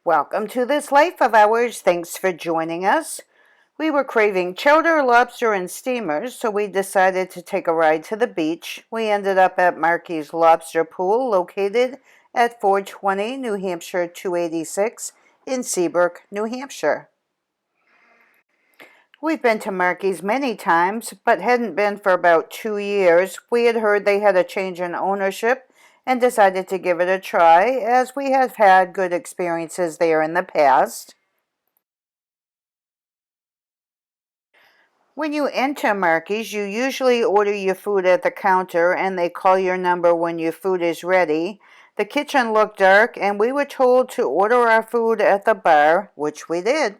Welcome to this life of ours. Thanks for joining us. We were craving chowder, lobster, and steamers, so we decided to take a ride to the beach. We ended up at Markey'S Lobster Pool, located at 420 New Hampshire 286 in Seabrook, New Hampshire. We've been to Markey's many times, but hadn't been for about 2 years. We had heard they had a change in ownership and decided to give it a try, as we have had good experiences there in the past. When you enter Markey's, you usually order your food at the counter and they call your number when your food is ready. The kitchen looked dark and we were told to order our food at the bar, which we did.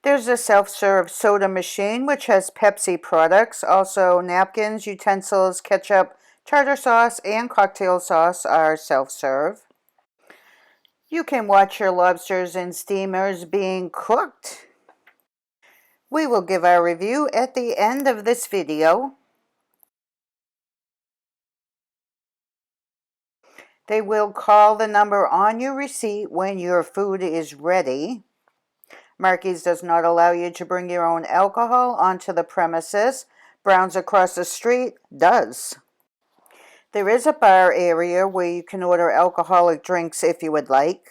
There's a self-serve soda machine which has Pepsi products. Also, napkins, utensils, ketchup, tartar sauce, and cocktail sauce are self-serve. You can watch your lobsters and steamers being cooked. We will give our review at the end of this video. They will call the number on your receipt when your food is ready. Markey's does not allow you to bring your own alcohol onto the premises. Brown's across the street does. There is a bar area where you can order alcoholic drinks if you would like.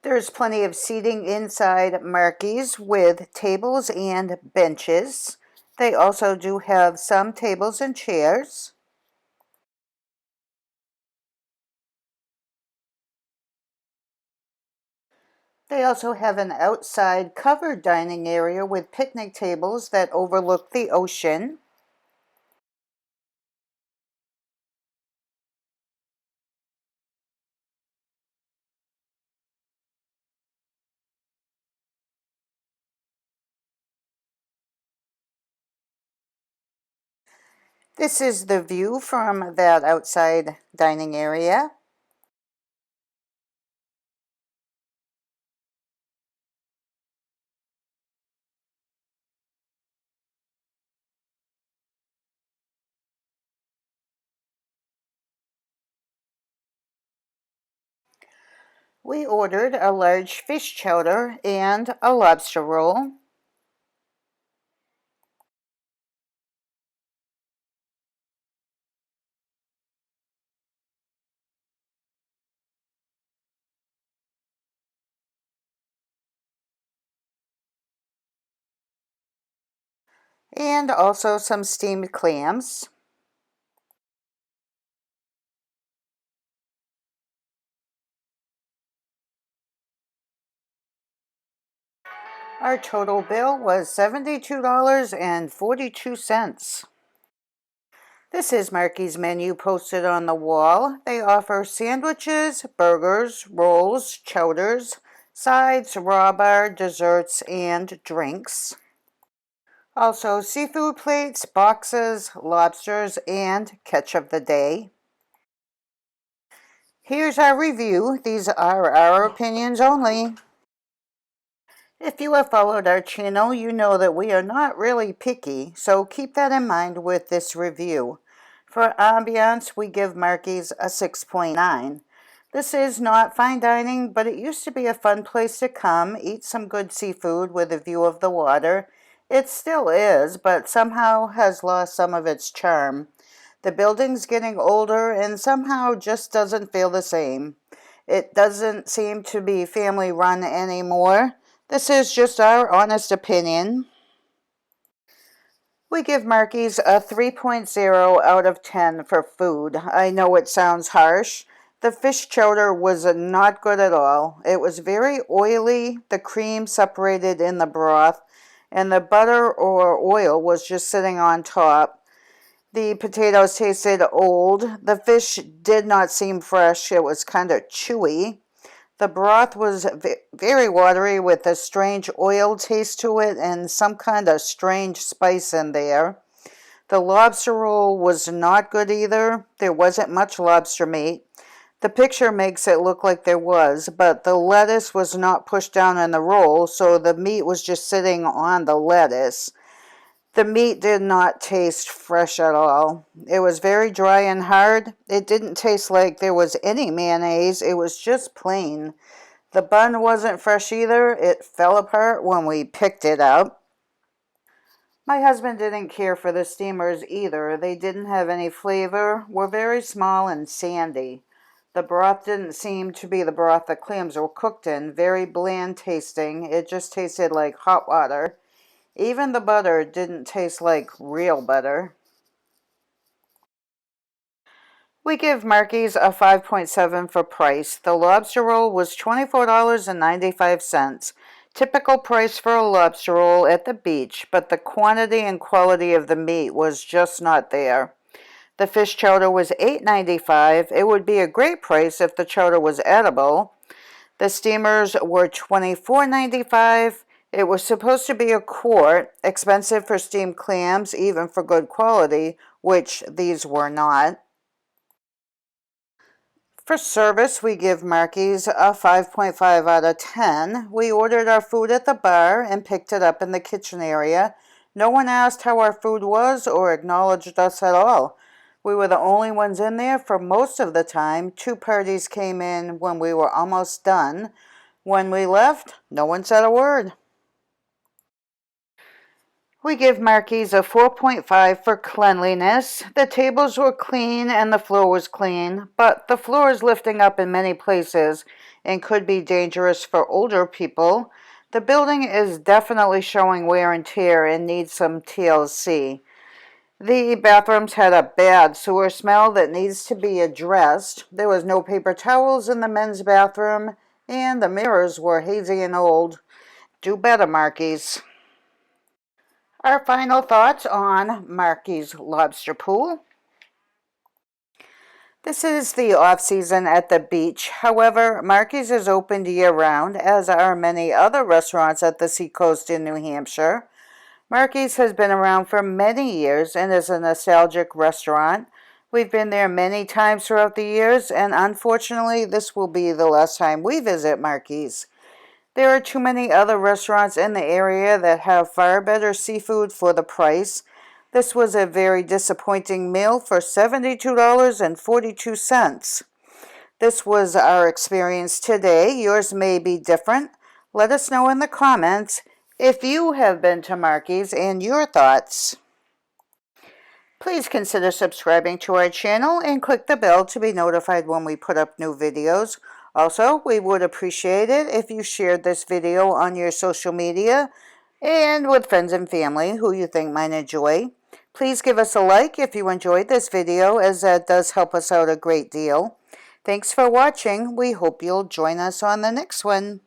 There's plenty of seating inside Markey's with tables and benches. They also do have some tables and chairs. They also have an outside covered dining area with picnic tables that overlook the ocean. This is the view from that outside dining area. We ordered a large fish chowder and a lobster roll. And also some steamed clams. Our total bill was $72.42. This is Markey's menu posted on the wall. They offer sandwiches, burgers, rolls, chowders, sides, raw bar, desserts, and drinks. Also, seafood plates, boxes, lobsters, and catch of the day. Here's our review. These are our opinions only. If you have followed our channel, you know that we are not really picky, so keep that in mind with this review. For ambiance, we give Markey's a 6.9. This is not fine dining, but it used to be a fun place to come, eat some good seafood with a view of the water. It still is, but somehow has lost some of its charm. The building's getting older and somehow just doesn't feel the same. It doesn't seem to be family run anymore. This is just our honest opinion. We give Markey's a 3.0 out of 10 for food. I know it sounds harsh. The fish chowder was not good at all. It was very oily, the cream separated in the broth, and the butter or oil was just sitting on top. The potatoes tasted old. The fish did not seem fresh. It was kind of chewy. The broth was very watery with a strange oil taste to it and some kind of strange spice in there. The lobster roll was not good either. There wasn't much lobster meat. The picture makes it look like there was, but the lettuce was not pushed down in the roll, so the meat was just sitting on the lettuce. The meat did not taste fresh at all. It was very dry and hard. It didn't taste like there was any mayonnaise. It was just plain. The bun wasn't fresh either. It fell apart when we picked it up. My husband didn't care for the steamers either. They didn't have any flavor, were very small and sandy. The broth didn't seem to be the broth the clams were cooked in, very bland tasting. It just tasted like hot water. Even the butter didn't taste like real butter. We give Markey's a 5.7 for price. The lobster roll was $24.95. Typical price for a lobster roll at the beach, but the quantity and quality of the meat was just not there. The fish chowder was $8.95. It would be a great price if the chowder was edible. The steamers were $24.95. It was supposed to be a quart, expensive for steamed clams, even for good quality, which these were not. For service, we give Markey's a 5.5 out of 10. We ordered our food at the bar and picked it up in the kitchen area. No one asked how our food was or acknowledged us at all. We were the only ones in there for most of the time. 2 parties came in when we were almost done. When we left, no one said a word. We give Markey's a 4.5 for cleanliness. The tables were clean and the floor was clean, but the floor is lifting up in many places and could be dangerous for older people. The building is definitely showing wear and tear and needs some TLC. The bathrooms had a bad sewer smell that needs to be addressed. There was no paper towels in the men's bathroom, and the mirrors were hazy and old. Do better, Markey's. Our final thoughts on Markey's Lobster Pool. This is the off-season at the beach. However, Markey's is open year-round, as are many other restaurants at the seacoast in New Hampshire. Markey's has been around for many years and is a nostalgic restaurant. We've been there many times throughout the years, and unfortunately, this will be the last time we visit Markey's. There are too many other restaurants in the area that have far better seafood for the price. This was a very disappointing meal for $72.42. This was our experience today. Yours may be different. Let us know in the comments if you have been to Markey's and your thoughts. Please consider subscribing to our channel and click the bell to be notified when we put up new videos. Also, we would appreciate it if you shared this video on your social media and with friends and family who you think might enjoy. Please give us a like if you enjoyed this video, as that does help us out a great deal. Thanks for watching. We hope you'll join us on the next one.